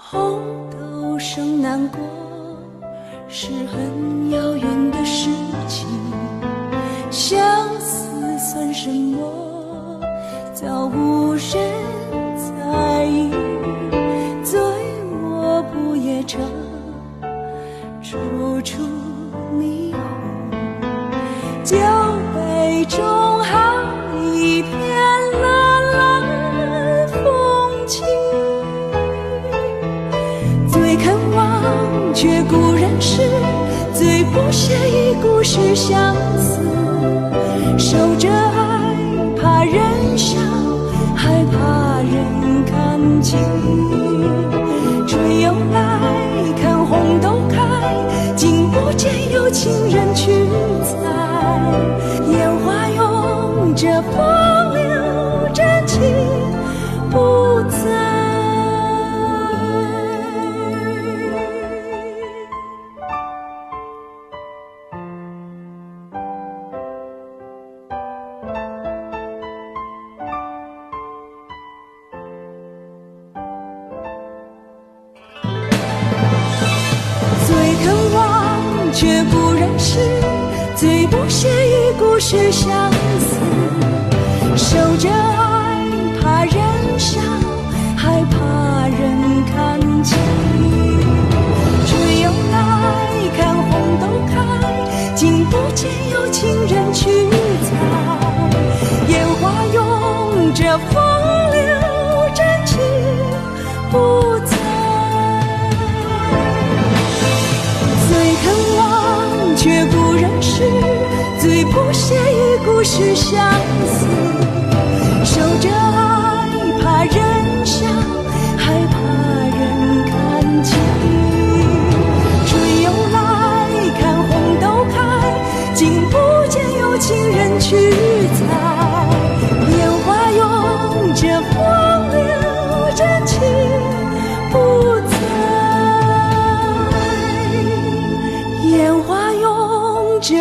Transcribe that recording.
红豆生南国是很遥远的事情，相思算什么，早无人在意。醉卧不夜城，处处霓虹，酒杯中好一片蓝蓝风景。最肯忘却故人事，最不屑一顾是相思。守着爱，怕人笑，害怕人看清。春又来，看红豆开，竟不见有情人去采。烟花拥着风流，真情不在。却不认识，最不屑一顾是相思。守着爱，怕人笑，害怕人看清。春又来，看红豆开，竟不见有情人去采。烟花拥着风流，真情不在。却不认识，最不屑一顾是相思。守着爱，怕人笑，害怕人看清。春又来，看红豆开，竟不见有情人去采。烟花拥着风流，真情不在。烟花这